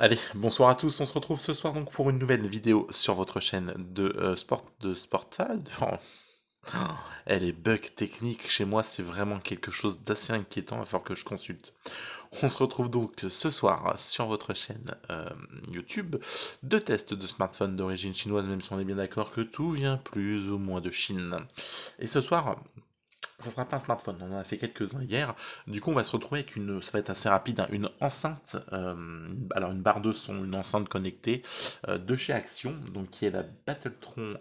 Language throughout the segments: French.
Allez, bonsoir à tous, on se retrouve ce soir donc pour une nouvelle vidéo sur votre chaîne de Sportad. Oh, elle est bug technique chez moi, c'est vraiment quelque chose d'assez inquiétant, il va falloir que je consulte. On se retrouve donc ce soir sur votre chaîne YouTube de tests de smartphones d'origine chinoise, même si on est bien d'accord que tout vient plus ou moins de Chine. Et ce soir, ça sera pas un smartphone, on en a fait quelques-uns hier. Du coup, on va se retrouver avec ça va être assez rapide, hein, une enceinte, alors une barre de son, une enceinte connectée de chez Action, donc qui est la Battletron,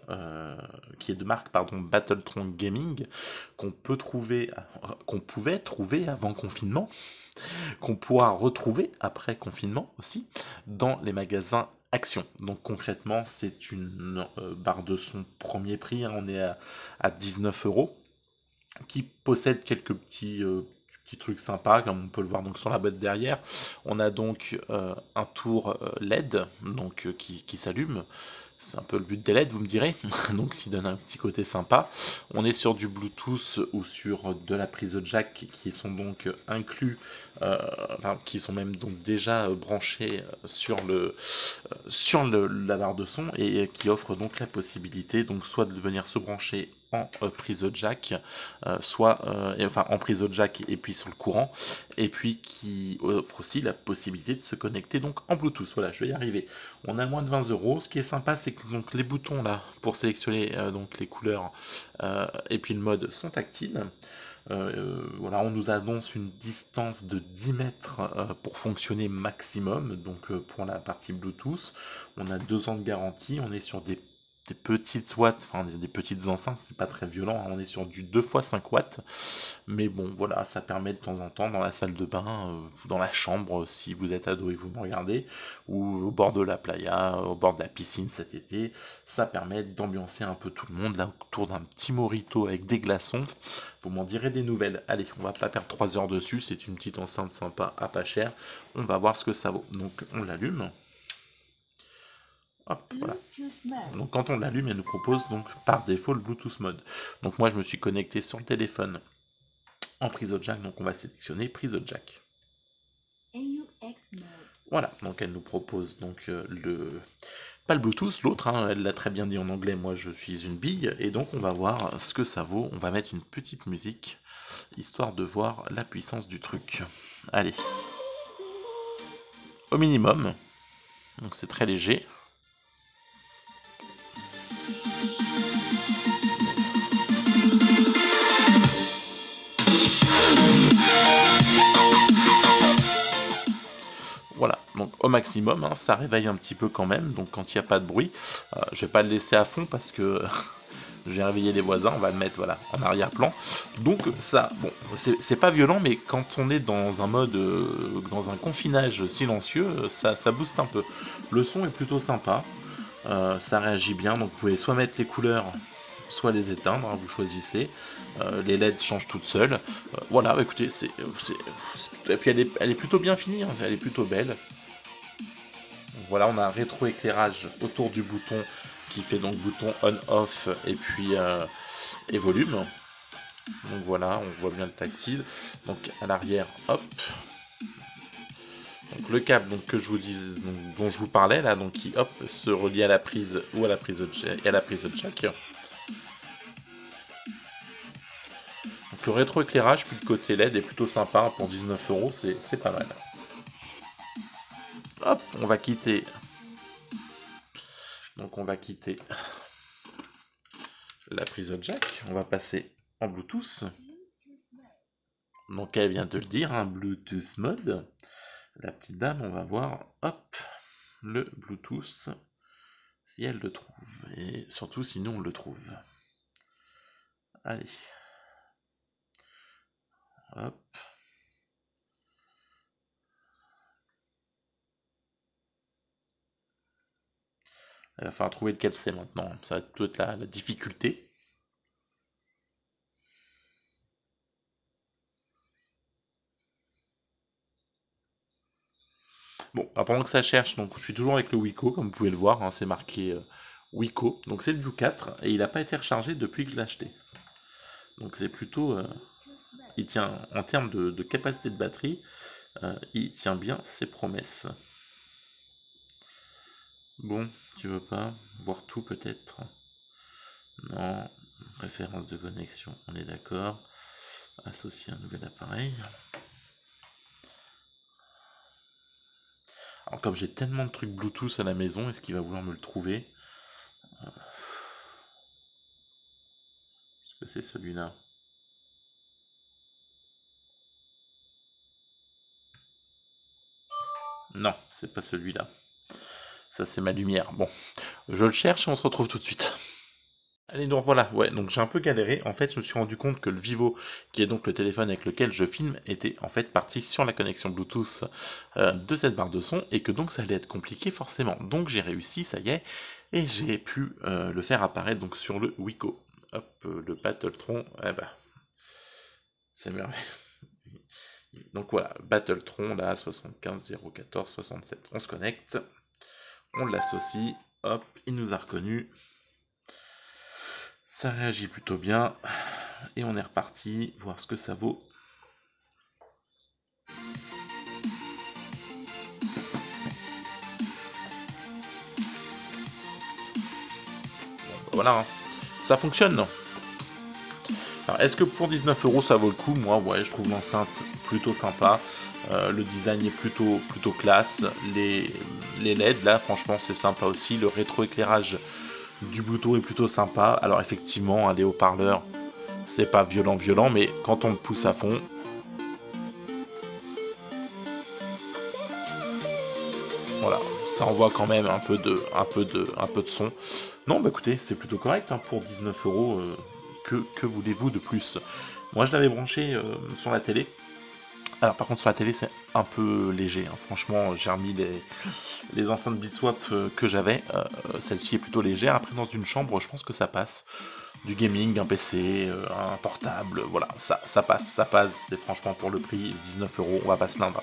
qui est de marque pardon Battletron Gaming, qu'on pouvait trouver avant confinement, qu'on pourra retrouver après confinement aussi dans les magasins Action. Donc concrètement, c'est une barre de son premier prix, hein, on est à 19 € qui possède quelques petits trucs sympas, comme on peut le voir donc sur la boîte derrière. On a donc un tour LED donc qui s'allume. C'est un peu le but des LED, vous me direz. Donc, ça donne un petit côté sympa. On est sur du Bluetooth ou sur de la prise jack qui sont donc inclus, enfin, qui sont même donc déjà branchés la barre de son et qui offre donc la possibilité donc soit de venir se brancher en prise jack, enfin en prise jack et puis sur le courant, et puis qui offre aussi la possibilité de se connecter donc en Bluetooth. Voilà, je vais y arriver. On a moins de 20 €. Ce qui est sympa, c'est que donc les boutons là pour sélectionner donc les couleurs et puis le mode sont tactiles. Voilà, on nous annonce une distance de 10 mètres pour fonctionner maximum, donc pour la partie Bluetooth. On a 2 ans de garantie, on est sur des petites watts, enfin des petites enceintes, c'est pas très violent, hein. On est sur du 2 fois 5 watts, mais bon, voilà, ça permet de temps en temps dans la salle de bain, dans la chambre, si vous êtes ado et vous me regardez, ou au bord de la playa, au bord de la piscine cet été, ça permet d'ambiancer un peu tout le monde là autour d'un petit mojito avec des glaçons. Vous m'en direz des nouvelles. Allez, on va pas perdre 3 heures dessus, c'est une petite enceinte sympa à pas cher. On va voir ce que ça vaut. Donc on l'allume. Hop, voilà. Donc quand on l'allume, elle nous propose donc par défaut le Bluetooth mode. Donc moi je me suis connecté sur le téléphone en prise jack, donc on va sélectionner prise jack. Voilà, donc elle nous propose donc pas le Bluetooth, l'autre, hein, elle l'a très bien dit en anglais, moi je suis une bille, et donc on va voir ce que ça vaut. On va mettre une petite musique, histoire de voir la puissance du truc. Allez, au minimum, donc c'est très léger. Voilà, donc au maximum, hein, ça réveille un petit peu quand même, donc quand il n'y a pas de bruit, je vais pas le laisser à fond parce que j'ai réveillé les voisins, on va le mettre voilà, en arrière-plan. Donc ça, bon, c'est pas violent, mais quand on est dans un mode, dans un confinage silencieux, ça booste un peu. Le son est plutôt sympa, ça réagit bien, donc vous pouvez soit mettre les couleurs, soit les éteindre, hein, vous choisissez. Les LED changent toutes seules. Voilà, bah, écoutez, et puis elle est plutôt bien finie, hein, elle est plutôt belle. Donc voilà, on a un rétroéclairage autour du bouton qui fait donc bouton on-off et puis et volume. Donc voilà, on voit bien le tactile. Donc à l'arrière, hop. Donc le câble donc, que je vous dis, donc, dont je vous parlais là, donc qui hop se relie à la prise ou à la prise jack, et à la prise jack. Donc le rétroéclairage puis le côté LED est plutôt sympa pour 19 €, c'est pas mal. Hop, on va quitter. Donc on va quitter la prise jack, on va passer en Bluetooth. Donc elle vient de le dire, un Bluetooth mode. La petite dame, on va voir, hop, le Bluetooth, si elle le trouve. Et surtout si nous on le trouve. Allez. Hop. Il va falloir trouver lequel c'est maintenant. Ça va peut-être la difficulté. Bon, alors pendant que ça cherche, donc je suis toujours avec le Wiko, comme vous pouvez le voir, hein, c'est marqué Wiko. Donc c'est le View 4 et il n'a pas été rechargé depuis que je l'ai acheté. Donc c'est plutôt. Il tient en termes de capacité de batterie, il tient bien ses promesses. Bon, tu veux pas voir tout peut-être? Non. Référence de connexion, on est d'accord. Associer un nouvel appareil. Alors comme j'ai tellement de trucs Bluetooth à la maison, est-ce qu'il va vouloir me le trouver? Est-ce que c'est celui-là? Non, c'est pas celui-là. Ça c'est ma lumière. Bon, je le cherche et on se retrouve tout de suite. Allez, donc voilà, ouais, donc j'ai un peu galéré. En fait, je me suis rendu compte que le Vivo, qui est donc le téléphone avec lequel je filme, était en fait parti sur la connexion Bluetooth de cette barre de son et que donc ça allait être compliqué forcément. Donc j'ai réussi, ça y est, et j'ai pu le faire apparaître donc sur le Wiko. Hop, le Battletron, eh ben, c'est merveilleux. Donc voilà, Battletron là, 75 014 67. On se connecte, on l'associe, hop, il nous a reconnu. Ça réagit plutôt bien. Et on est reparti, voir ce que ça vaut. Bon, voilà, hein. Ça fonctionne, non? Alors, est-ce que pour 19 € ça vaut le coup? Moi, ouais, je trouve l'enceinte plutôt sympa. Le design est plutôt classe. Les LED, là, franchement, c'est sympa aussi. Le rétroéclairage du Bluetooth est plutôt sympa. Alors, effectivement, les haut-parleurs, c'est pas violent, mais quand on le pousse à fond, voilà, ça envoie quand même un peu de son. Non, bah écoutez, c'est plutôt correct hein, pour 19 €. Que voulez-vous de plus? Moi, je l'avais branché sur la télé. Alors, par contre, sur la télé, c'est un peu léger, hein. Franchement, j'ai remis les enceintes Beatswap que j'avais. Celle-ci est plutôt légère. Après, dans une chambre, je pense que ça passe. Du gaming, un PC, un portable, voilà, ça passe. C'est franchement pour le prix, 19 €, on va pas se plaindre.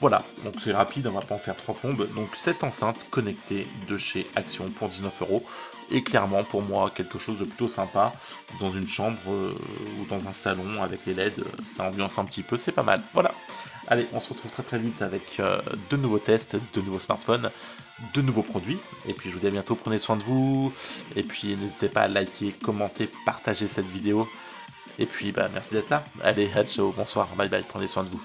Voilà, donc c'est rapide, on va pas en faire trois plombes. Donc cette enceinte connectée de chez Action pour 19 € est clairement pour moi quelque chose de plutôt sympa dans une chambre ou dans un salon avec les LED, ça ambiance un petit peu, c'est pas mal. Voilà. Allez, on se retrouve très vite avec de nouveaux tests, de nouveaux smartphones, de nouveaux produits. Et puis je vous dis à bientôt, prenez soin de vous. Et puis n'hésitez pas à liker, commenter, partager cette vidéo. Et puis bah merci d'être là. Allez, ciao, bonsoir, bye bye, prenez soin de vous.